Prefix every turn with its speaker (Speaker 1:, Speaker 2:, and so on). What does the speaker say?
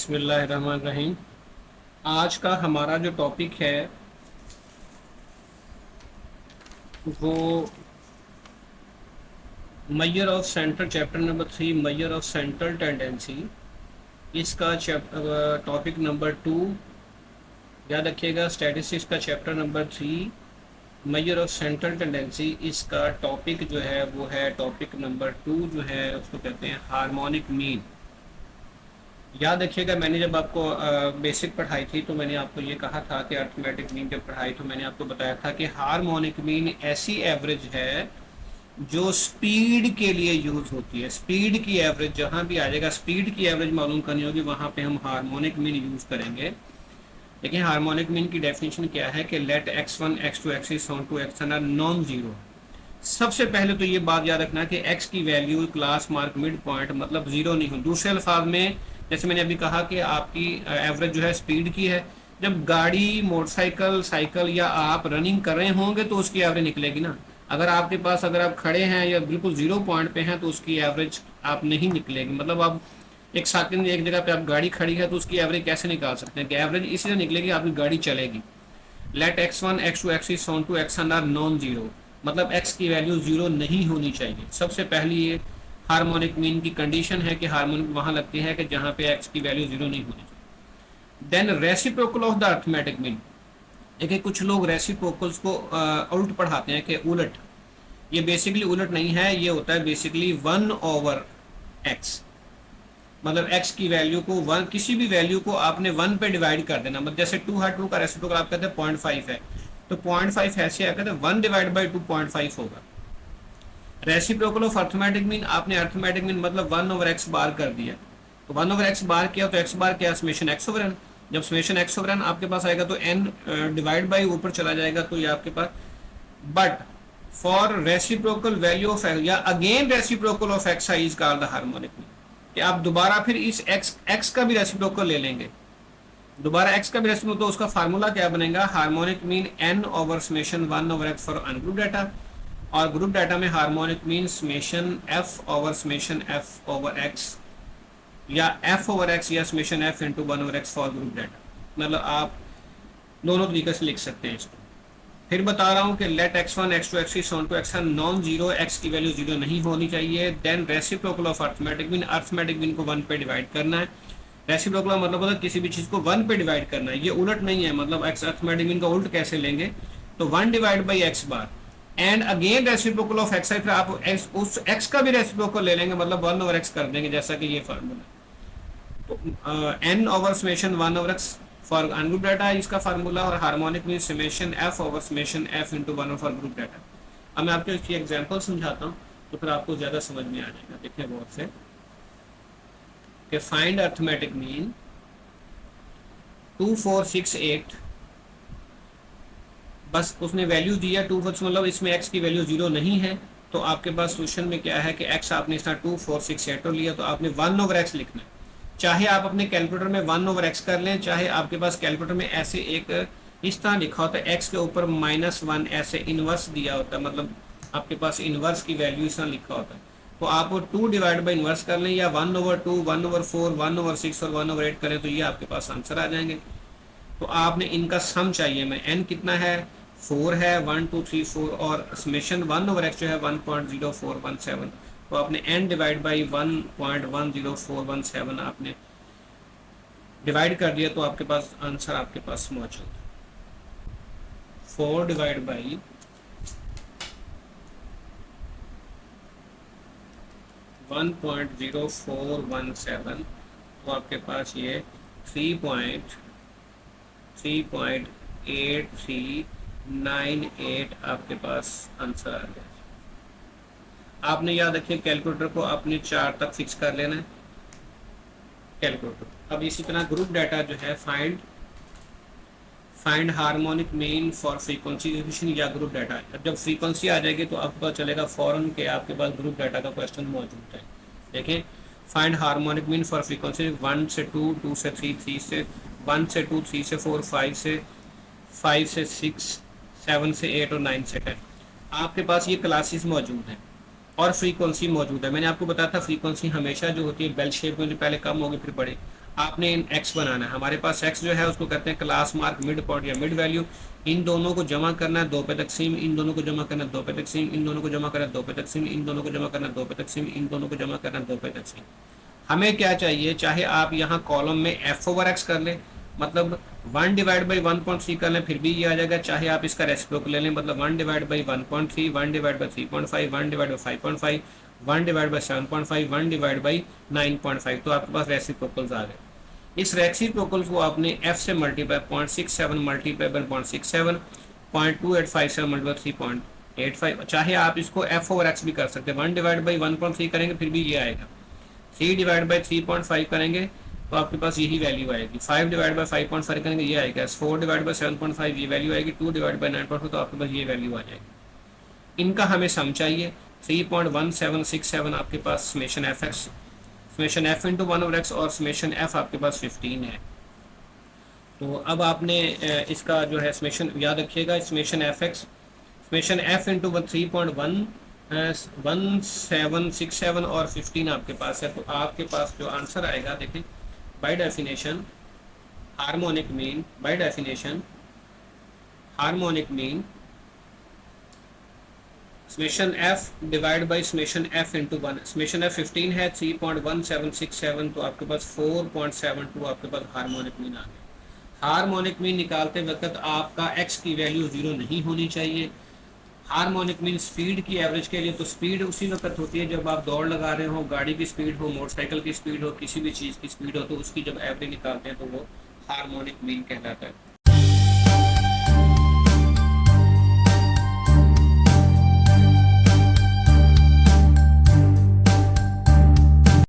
Speaker 1: बिस्मिल्लाहिर्रहमानिर्रहीम। आज का हमारा जो टॉपिक है वो measure of central chapter number 3 measure of central tendency. इसका टॉपिक नंबर 2 याद रखिएगा। स्टैटिस्टिक्स का chapter number 3 measure of central tendency, इसका टॉपिक जो है वो है टॉपिक नंबर 2 जो है उसको कहते हैं हार्मोनिक मीन। याद रखिएगा, मैंने जब आपको बेसिक पढ़ाई थी तो मैंने आपको ये कहा था कि अर्थमेटिक मीन जब पढ़ाई तो मैंने आपको बताया था कि हार्मोनिक मीन ऐसी एवरेज है जो स्पीड के लिए यूज होती है। स्पीड की एवरेज जहां भी आ जाएगा, स्पीड की एवरेज मालूम करनी होगी, वहां पे हम हार्मोनिक मीन यूज करेंगे। लेकिन हार्मोनिक मीन की डेफिनेशन क्या है कि let x1 x2 x3 xn are non zero. सबसे पहले तो ये बात याद रखना कि x की value class mark mid point मतलब जीरो नहीं हो। दूसरे अल्फाज में जैसे मैंने अभी कहा कि आपकी एवरेज जो है स्पीड की है। जब गाड़ी, मोटरसाइकिल, साइकिल या आप रनिंग कर रहे होंगे तो उसकी एवरेज निकलेगी ना। अगर आपके पास, अगर आप खड़े हैं या बिल्कुल जीरो पॉइंट पे हैं तो उसकी एवरेज आप नहीं निकलेगी। मतलब आप एक सेकंड एक जगह पे आप गाड़ी खड़ी है तो उसकी एवरेज कैसे निकाल सकते हैं कि एवरेज इसी निकलेगी, आपकी गाड़ी चलेगी। Let x1 x2 x3 xn are non zero, मतलब x की वैल्यू जीरो नहीं होनी चाहिए। सबसे पहली ये हार्मोनिक मीन की कंडीशन है कि हार्मोनिक वहां लगती है कि जहां पे x की वैल्यू जीरो नहीं होनी चाहिए। Then reciprocal of the arithmetic mean. देखिए कुछ लोग रेसिप्रोकल्स को उल्ट पढ़ाते हैं कि उलट। ये बेसिकली उलट नहीं है, ये होता है बेसिकली 1/x। मतलब x की वैल्यू को वन, किसी भी वैल्यू को आपने 1 पे डिवाइड कर देना। मतलब जैसे 2 है, 2 का रेसिप्रोकल आप कहते हैं 0.5 है, तो 0.5 ऐसे आकर 1 डिवाइड बाई 2.5 होगा। रेसिप्रोकल ऑफ अर्थमेटिक मीन, आपने अर्थमेटिक मीन मतलब 1/x बार कर दिया, तो 1/x बार किया तो x बार क्या, समेशन x ओवर n। जब समेशन x ओवर n आपके पास आएगा तो n डिवाइड बाई ऊपर चला जाएगा, तो ये आपके पास। But for reciprocal value of x या again reciprocal of x I is called the harmonic mean. कि आप दोबारा फिर इस x का भी रेसिप्रोकल ले लेंगे, दोबारा x का भी रेसिप्रोकल, तो उसका फार्मूला क्या बनेगा, harmonic mean n over summation 1/x for ungroup data. और ग्रुप डाटा में harmonic mean summation f over summation f over x या f ओवर x या summation f into 1/x for group data. मतलब आप दोनों तरीके से लिख सकते हैं इसको। फिर बता रहा हूं कि let x1 x2 x3 xn non zero, x की वैल्यू जीरो नहीं होनी चाहिए। Then reciprocal of arithmetic mean, arithmetic mean को 1 पे डिवाइड करना है। रेसिप्रोकल मतलब होता है किसी भी चीज को 1 पे डिवाइड करना है, ये उलट नहीं है। मतलब x अर्थमेटिक मीन का उल्ट कैसे लेंगे, तो 1 divide by x bar and again reciprocal of x है, फिर आप उस x का भी रेसिप्रोकल ले लेंगे, मतलब 1/x कर देंगे, जैसा कि ये फार्मूला। तो n over summation 1/x for ungroup data इसका फार्मूला, और harmonic mean summation f over summation f into 1 for group data. अब मैं आपको इसकी एग्जांपल समझाता हूँ तो फिर आपको ज्यादा समझ में आ जाएगा। देखिए बहुत से कि फाइंड अर्थमेटिक मीन 2468, बस उसने वैल्यू दिया 24, मतलब इसमें x की वैल्यू जीरो नहीं है, तो आपके पास सोल्यूशन में क्या है कि x आपने इस तरह 2468 लिया, तो आपने 1/x लिखना है। चाहे आप अपने कैलकुलेटर में 1/x कर लें, चाहे आपके पास कैलकुलेटर में ऐसे एक इस तरह लिखा होता है, x के ऊपर -1 ऐसे इनवर्स दिया होता है, मतलब आपके पास इनवर्स की वैल्यू इस तरह लिखा होता है, तो आप वो 2 डिवाइड बाई इनवर्स कर लें, या 1/2 1/4 1/6 और 1/8 करें, तो ये आपके पास आंसर आ जाएंगे। तो आपने इनका सम चाहिए, मैं n कितना है, 4 है, 1 2 3 4, और समेशन 1/x जो है 1.0417, तो आपने n डिवाइड बाई 1.10417 आपने डिवाइड कर दिया, तो आपके पास आंसर आपके पास मौजूद है। 4 डिवाइड बाई 1.0417, तो आपके पास ये 3.8398 आपके पास आंसर आ गया। आपने याद रखिए कैलकुलेटर को अपने 4 तक फिक्स कर लेना है कैलकुलेटर। अब इसी तरह ग्रुप डाटा जो है, find harmonic mean for frequency distribution या ग्रुप डाटा। जब फ्रीक्वेंसी आ जाएगी तो आपको पता चलेगा फॉरन के आपके पास ग्रुप डाटा का क्वेश्चन मौजूद है। देखें, find harmonic mean for frequency 1 से 2, 2 से 3, 3 से 1 से 2, 3 से 4, 5 से 6, 7 से 8 और 9 से 10। आपके पास ये क्लासेस मौजूद हैं और फ्रीक्वेंसी मौजूद है। मैंने आपको बताया था फ्रीक्वेंसी हमेशा जो होती है बेल शेप में, जो पहले कम होगी फिर बढ़े। आपने इन एक्स बनाना है। हमारे पास एक्स जो है उसको कहते हैं क्लास मार्क मिड पॉइंट या मिड वैल्यू। इन दोनों को जमा करना है 2 पे तकसीम, इन दोनों को जमा करना है 2 पे तकसीम, इन दोनों को जमा करना है 2 पे तकसीम, इन दोनों को जमा करना है 2 पे तकसीम, इन दोनों को जमा करना है 2 पे तकसीम। हमें क्या चाहिए, चाहे आप यहाँ कॉलम में एफ ओवर एक्स कर लें, मतलब 1 डिवाइड बाई 1.3 कर लें फिर भी ये आ जाएगा, चाहे आप इसका रेसिप्रोकल ले लें, मतलब 1 divide by 1.3, 1 divide by 3.5, 1 divide by 5.5, 1 divide by 7.5, 1 divide by 9.5, तो आपके पास रेसिप्रोकल्स आ गए। इस रेसिप्रोकल को आपने f से मल्टीप्लाई 0.67 मल्टीप्लाई बाई 0.67, 0.2857 मल्टीप्लाई 3.85, चाहे आप इसको f ओवर x भी कर सकते हैं। 1 डिवाइड बाई 1.3 करेंगे फिर भी ये आएगा, 3 डिवाइड बाई 3.5 करेंगे तो आपके पास यही वैल्यू आएगी, 5 डिवाइड बाई 5.5 करेंगे ये आएगा, 4 डिवाइड बाई 7.5 ये वैल्यू आएगी, 2 डिवाइड बाई 9.5 तो आपके पास ये वैल्यू आ जाएगी। इनका हमें सम चाहिए, 3.1767 आपके पास summation F X, summation F into 1 over X और समेशन एफ आपके पास 15 है। तो अब आपने इसका जो है समेशन याद रखिएगा, summation F X, summation F into 3.1767 और 15 आपके पास है। तो आपके पास जो आंसर आएगा देखें, by definition harmonic mean, by definition harmonic mean summation F divide by summation F into 1, summation F 15 है, 3.1767 तो आपके पास 4.72 आपके पास हार्मोनिक मीन आ गया। हार्मोनिक मीन निकालते वक्त आपका एक्स की वैल्यू 0 नहीं होनी चाहिए। हार्मोनिक मीन स्पीड की एवरेज के लिए, तो स्पीड उसी वक्त होती है जब आप दौड़ लगा रहे हो, गाड़ी की स्पीड हो, मोटरसाइकिल की स्पीड हो, किसी भी चीज़ की स्पीड हो, तो उसकी जब एवरेज निकालते हैं तो वो हार्मोनिक मीन कहलाता है।